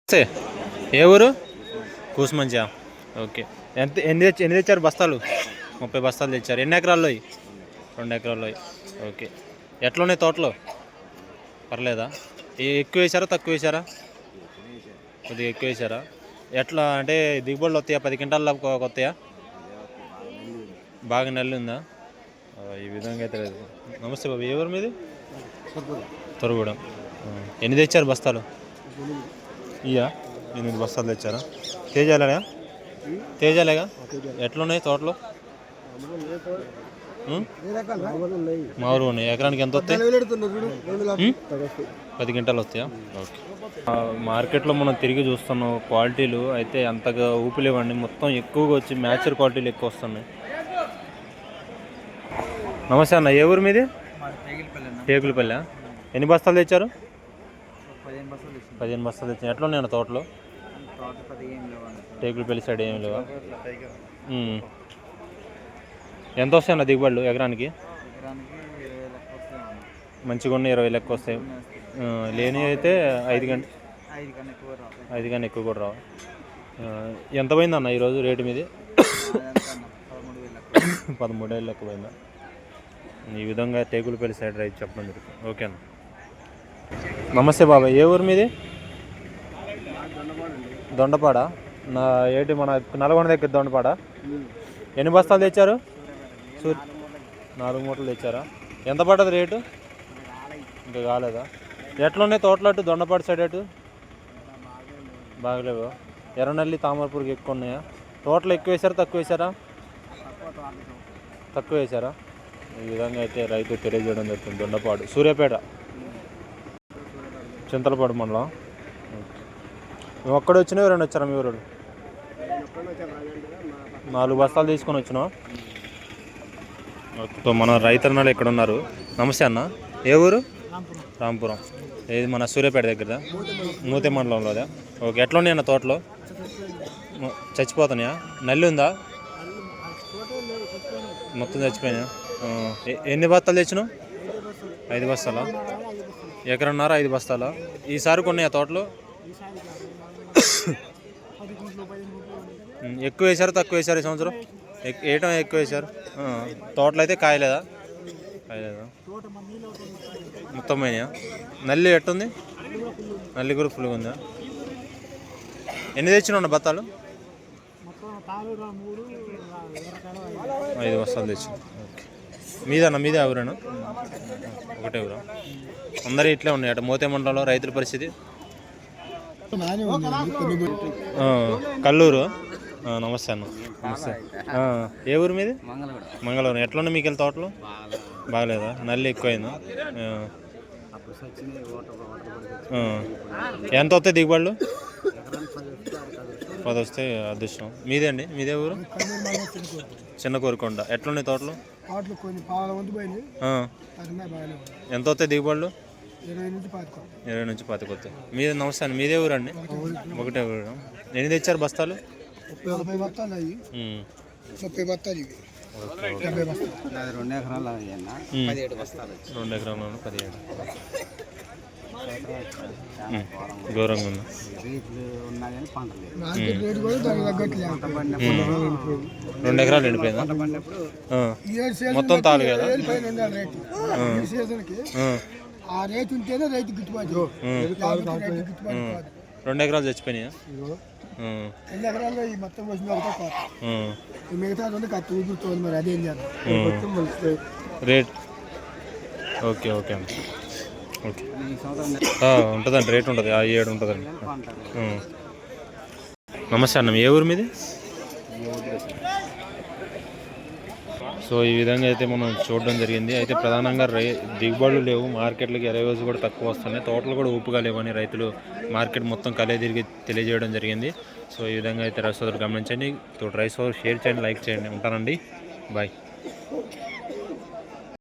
ఏ ఊరు? కూసుమంచా. ఓకే. ఎన్ని తెచ్చారు బస్తాలు? 30 బస్తాలు తెచ్చారు. ఎన్ని ఎకరాల్లో? 2 ఎకరాల్లో. ఓకే. ఎట్లున్నాయి తోటలో? పర్లేదా? ఎక్కువ వేసారా తక్కువ వేసారా? కొద్దిగా ఎక్కువ వేసారా? ఎట్లా అంటే దిగుబడులు వస్తాయా? 10 క్వింటాల్లో వస్తాయా? బాగా నెల్లు ఉందా? ఈ విధంగా అయితే లేదు. నమస్తే బాబు, ఏ ఊరు మీది? తొరగూడెం. ఎన్ని తెచ్చారు బస్తాలు? 8 బస్తాలు తెచ్చారా? తేజాలేగా? ఎట్లున్నాయి తోటలో? మామూలు ఉన్నాయి. ఎకరానికి ఎంత వస్తాయి? 10 క్వింటాలు వస్తాయా? ఓకే. మార్కెట్లో మనం తిరిగి చూస్తున్నాం, క్వాలిటీలు అయితే అంతగా ఊపిలేవండి. మొత్తం ఎక్కువగా వచ్చి మ్యాచర్ క్వాలిటీలు ఎక్కువ వస్తున్నాయి. నమస్తే అన్న, ఏ ఊరు మీది? టేకులపల్లె. ఎన్ని బస్తాలు తెచ్చారు? 15 బస్తాలు తెచ్చారు. ఎట్లా ఉన్నాయన్న తోటలో? టేకులపల్లి సైడ్ ఏమి లేవా? ఎంత వస్తాయన్న దిగుబడులు ఎకరానికి? మంచిగా ఉన్న 20 లెక్క వస్తాయి. లేని అయితే 5 కన్నా ఎక్కువ కూడా రావు. ఎంత పోయిందన్న ఈరోజు రేటు మీది? 13,000 లెక్క పోయిందా? ఈ విధంగా టేకులపల్లి సైడ్ రైతు చెప్పడం జరుగుతుంది. ఓకే అన్న. నమస్తే బాబాయ్, ఏ ఊరు మీది? దొండపాడ. ఏంటి మన నల్గొండ దగ్గర దొండపాడ. ఎన్ని బస్తాలు తెచ్చారు? 4 మూటలు తెచ్చారా? ఎంత పడ్డది రేటు? ఇంకా కాలేదా? ఎట్లున్నాయి తోటలు అటు దొండపాడు సైడ్ అటు? బాగలేవు. ఎర్రనల్లి తామరపూర్కి ఎక్కువ ఉన్నాయా? తోటలు ఎక్కువ వేసారా తక్కువ వేసారా? తక్కువ వేసారా? ఈ విధంగా అయితే రైతు తెలియజేయడం జరుగుతుంది. దొండపాడు, సూర్యాపేట, చింతలపాడు మండలం. మేము ఒక్కడే వచ్చినా ఎవరైనా వచ్చారా మీ ఊరు? 4 బస్తాలు తీసుకొని వచ్చినాం. మన రైతన్నలు ఇక్కడ ఉన్నారు. నమస్తే అన్న, ఏ ఊరు? రాంపురం. ఏది మన సూర్యాపేట దగ్గర? మూతే మండలంలోదా? ఓకే. ఎట్లా ఉన్నాయి అన్న తోటలో? చచ్చిపోతున్నాయా? నల్లి ఉందా? మొత్తం చచ్చిపోయినాయా? ఎన్ని బస్తాలు తెచ్చినావు? 5 బస్తాలా? ఎకరన్నర 5 బస్తాలా? ఈసారి కొన్నాయా తోటలో? ఎక్కువ వేశారు తక్కువ వేశారు ఈ సంవత్సరం? వేయటం ఎక్కువ వేశారు. తోటలో అయితే కాయలేదా? మొత్తం పోయినాయా? నల్లి ఎట్టుంది? నల్లి కూడా ఫుల్గా ఉందా? ఎన్ని తెచ్చినా బత్తాలు? 5 బస్తాలు తెచ్చిన. ఓకే. మీదన్నా మీదే ఎవరేనా? ఒకటే ఊరా? అందరూ ఇట్లే ఉన్నాయి అటు మోతే మండలంలో రైతుల పరిస్థితి? కల్లూరు. నమస్తే అన్న. నమస్తే. ఏ ఊరు మీది? మంగళూరు. ఎట్లున్నా మీకు వెళ్ళి తోటలు? బాగలేదా? నల్లి ఎక్కువైందా? ఎంత వస్తాయి దిగుబడులు? 10 వస్తే అదృష్టం. మీదే అండి? మీదే ఊరు? చిన్న కోరుకొండ. ఎట్లున్నాయి తోటలు? ఎంత వస్తాయి దిగుబడులు? 20 నుంచి 25 వస్తాయి. మీదే. నమస్తే అండి, మీదే ఊరు అండి? ఒకటే ఊరు. ఎన్ని తెచ్చారు బస్తాలు? 2 ఎకరాలు 17. ఘోరంగా ఉంది. 2 ఎకరాలు ఎండిపోయిందా? మొత్తం తాలు కదా? 2 ఎకరాలు చచ్చిపోయినాయా? Rate okay. ఓకే అండి. ఓకే. ఉంటుందండి, రేట్ ఉంటుంది. 7 ఉంటుందండి. నమస్తే అన్న, ఏ ఊరు మీది? సో ఈ విధంగా అయితే మనం చూడడం జరిగింది. అయితే ప్రధానంగా దిగుబడులు లేవు, మార్కెట్లకి ఎరవేసి కూడా తక్కువ వస్తున్నాయి, తోటలు కూడా ఊపుగా లేవని రైతులు మార్కెట్ మొత్తం కలిగి తిరిగి తెలియజేయడం జరిగింది. సో ఈ విధంగా అయితే రైతు సోదరులు గమనించండి. రైతు సోదరులు షేర్ చేయండి, లైక్ చేయండి. ఉంటానండి, బాయ్.